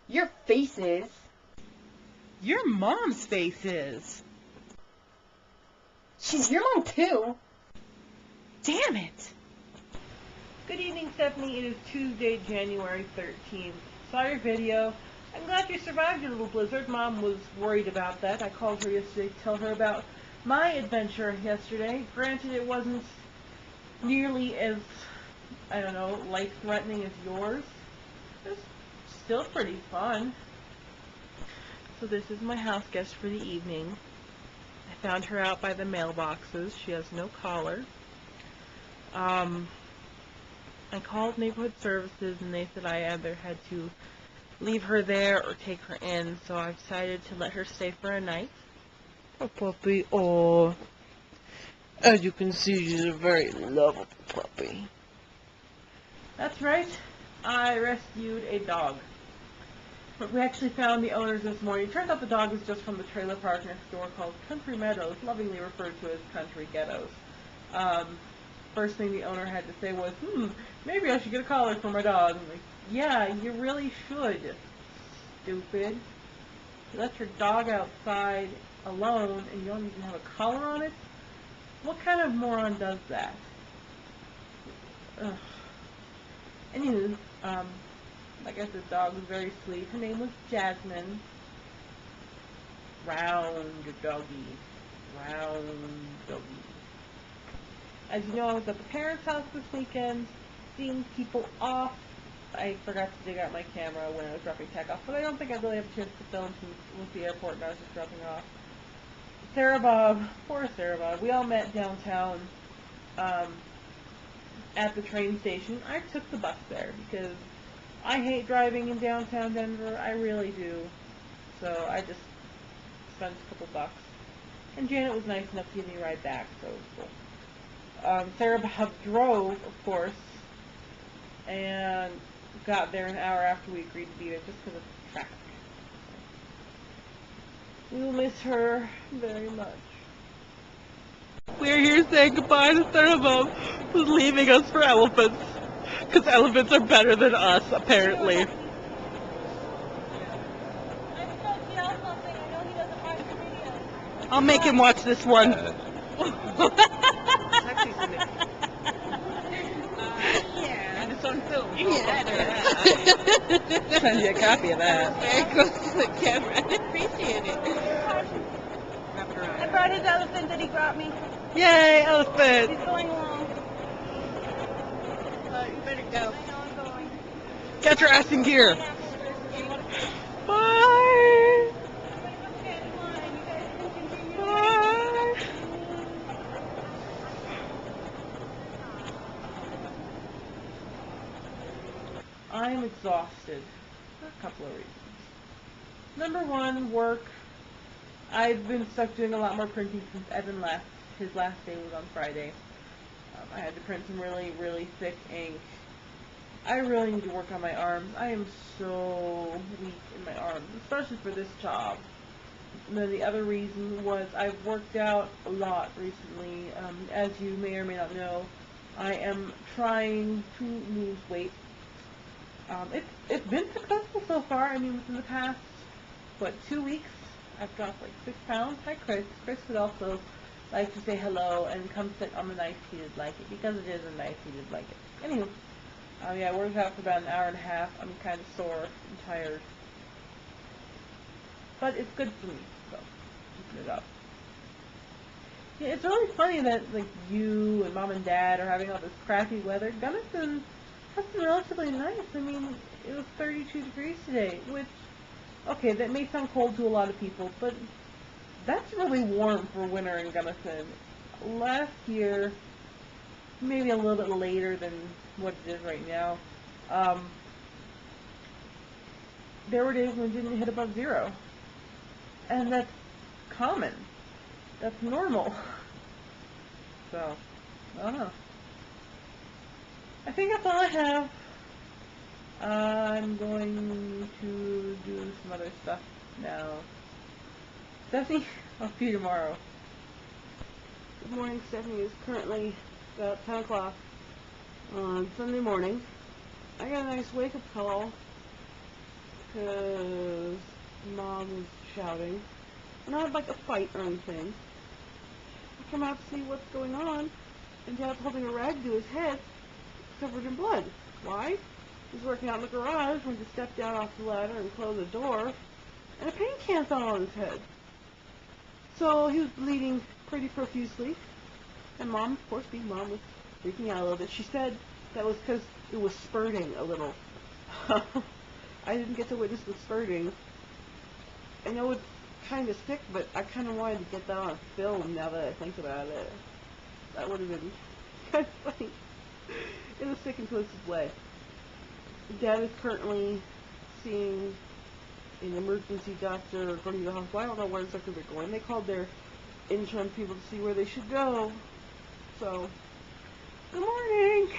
Your face is. Your mom's face is. She's your mom too. Damn it. Good evening, Stephanie. It is Tuesday, January 13th. Saw your video. I'm glad you survived your little blizzard. Mom was worried about that. I called her yesterday to tell her about my adventure yesterday. Granted, it wasn't nearly as, I don't know, life-threatening as yours. It was still pretty fun. So this is my house guest for the evening. I found her out by the mailboxes. She has no collar. I called neighborhood services and they said I either had to leave her there or take her in, so I decided to let her stay for a night. Oh, puppy. Oh. As you can see, she's a very lovable puppy. That's right. I rescued a dog. But we actually found the owners this morning. It turns out the dog is just from the trailer park next door called Country Meadows, lovingly referred to as Country Ghettos. First thing the owner had to say was, maybe I should get a collar for my dog. I'm like, yeah, you really should, stupid. You let your dog outside alone and you don't even have a collar on it? What kind of moron does that? Ugh. Anywho, like I said, the dog was very sweet. Her name was Jasmine. Round doggy. Round doggy. As you know, I was at the parents' house this weekend, seeing people off. I forgot to dig out my camera when I was dropping tech off, but I don't think I really have a chance to film since it was the airport and I was just dropping off. Sarah Bob, poor Sarah Bob, we all met downtown at the train station. I took the bus there because I hate driving in downtown Denver. I really do. So I just spent a couple bucks. And Janet was nice enough to give me a ride back, so it was cool. Sarah Bob drove, of course, and got there an hour after we agreed to be there just because of traffic. We will miss her very much. We're here saying goodbye to Sarah Bob, who's leaving us for elephants. Because elephants are better than us, apparently. I'll make him watch this one. It's on film. Send you a copy of that. There goes the camera. I appreciate it. I brought his elephant that he brought me. Yay, elephant! He's going along. You better go. I know I'm going. Get your ass in gear. Bye! Bye! I'm exhausted for a couple of reasons. Number one, work. I've been stuck doing a lot more printing since Evan left. His last day was on Friday. I had to print some really, really thick ink. I really need to work on my arms. I am so weak in my arms, especially for this job. And then the other reason was I've worked out a lot recently. As you may or may not know, I am trying to lose weight. It's been successful so far. I mean, within the past, 2 weeks, I've dropped like 6 pounds. Hi, Chris. Chris would also like to say hello and come sit on the nice heated blanket because it is a nice heated blanket. Anywho, yeah, I worked out for about an hour and a half. I'm kind of sore and tired. But it's good for me, so keeping it up. Yeah, it's really funny that, like, you and Mom and Dad are having all this crappy weather. Gunnison has been relatively nice. I mean, it was 32 degrees today, which, okay, that may sound cold to a lot of people, but that's really warm for winter in Gunnison. Last year, maybe a little bit later than what it is right now, there were days when it didn't hit above 0. And that's common. That's normal. So, I don't know. I think that's all I have. I'm going to do some other stuff now. Stephanie, I'll see you tomorrow. Good morning, Stephanie. It's currently about 10 o'clock on Sunday morning. I got a nice wake-up call because Mom was shouting. Not like a fight or anything. I come out to see what's going on, and Dad's holding a rag to his head, covered in blood. Why? He's working out in the garage, went to step down off the ladder and close the door, and a paint can fell on his head. So he was bleeding pretty profusely, and Mom, of course, being Mom, was freaking out a little bit. She said that was because it was spurting a little. I didn't get to witness the spurting. I know it's kind of sick, but I kind of wanted to get that on film now that I think about it. That would have been kind of funny in a sick and twisted way. Dad is currently seeing an emergency doctor or going to the hospital. I don't know where exactly they're going. They called their interim people to see where they should go. So, good morning!